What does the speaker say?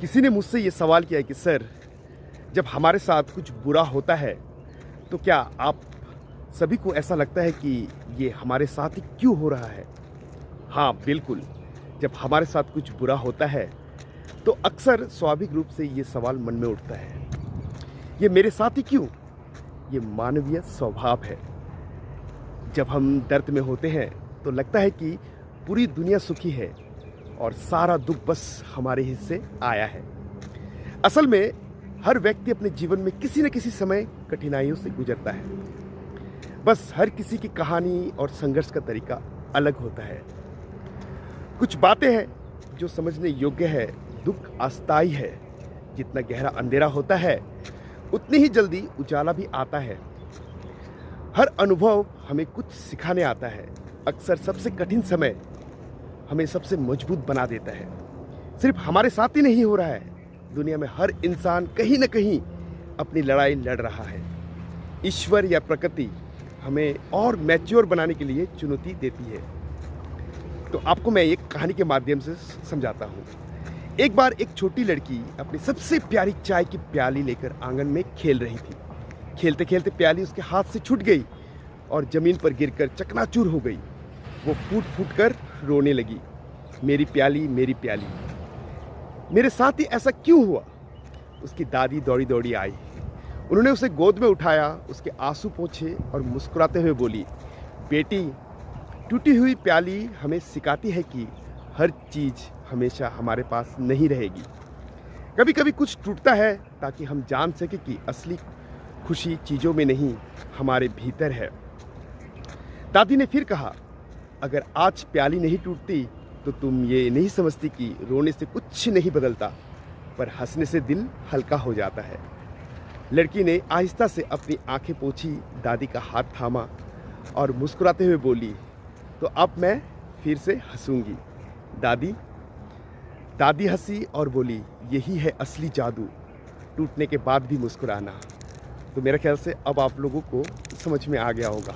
किसी ने मुझसे ये सवाल किया कि सर, जब हमारे साथ कुछ बुरा होता है तो क्या आप सभी को ऐसा लगता है कि ये हमारे साथ ही क्यों हो रहा है? हाँ, बिल्कुल। जब हमारे साथ कुछ बुरा होता है तो अक्सर स्वाभाविक रूप से ये सवाल मन में उठता है, ये मेरे साथ ही क्यों? ये मानवीय स्वभाव है। जब हम दर्द में होते हैं तो लगता है कि पूरी दुनिया सुखी है और सारा दुख बस हमारे हिस्से आया है। असल में हर व्यक्ति अपने जीवन में किसी न किसी समय कठिनाइयों से गुजरता है। बस हर किसी की कहानी और संघर्ष का तरीका अलग होता है। कुछ बातें हैं जो समझने योग्य है। दुख अस्थायी है। जितना गहरा अंधेरा होता है उतनी ही जल्दी उजाला भी आता है। हर अनुभव हमें कुछ सिखाने आता है। अक्सर सबसे कठिन समय हमें सबसे मजबूत बना देता है। सिर्फ हमारे साथ ही नहीं हो रहा है, दुनिया में हर इंसान कहीं ना कहीं अपनी लड़ाई लड़ रहा है। ईश्वर या प्रकृति हमें और मैच्योर बनाने के लिए चुनौती देती है। तो आपको मैं एक कहानी के माध्यम से समझाता हूँ। एक बार एक छोटी लड़की अपनी सबसे प्यारी चाय की प्याली लेकर आंगन में खेल रही थी। खेलते खेलते प्याली उसके हाथ से छूट गई और जमीन पर गिरकर चकनाचूर हो गई। वो फूट फूट कर रोने लगी, मेरी प्याली, मेरी प्याली, मेरे साथ ही ऐसा क्यों हुआ? उसकी दादी दौड़ी दौड़ी आई। उन्होंने उसे गोद में उठाया, उसके आंसू पोंछे और मुस्कुराते हुए बोली, बेटी, टूटी हुई प्याली हमें सिखाती है कि हर चीज़ हमेशा हमारे पास नहीं रहेगी। कभी कभी कुछ टूटता है ताकि हम जान सके कि असली खुशी चीज़ों में नहीं, हमारे भीतर है। दादी ने फिर कहा, अगर आज प्याली नहीं टूटती तो तुम ये नहीं समझती कि रोने से कुछ नहीं बदलता, पर हंसने से दिल हल्का हो जाता है। लड़की ने आहिस्ता से अपनी आंखें पोंछी, दादी का हाथ थामा और मुस्कुराते हुए बोली, तो अब मैं फिर से हंसूंगी। दादी हंसी और बोली, यही है असली जादू, टूटने के बाद भी मुस्कुराना। तो मेरे ख्याल से अब आप लोगों को समझ में आ गया होगा।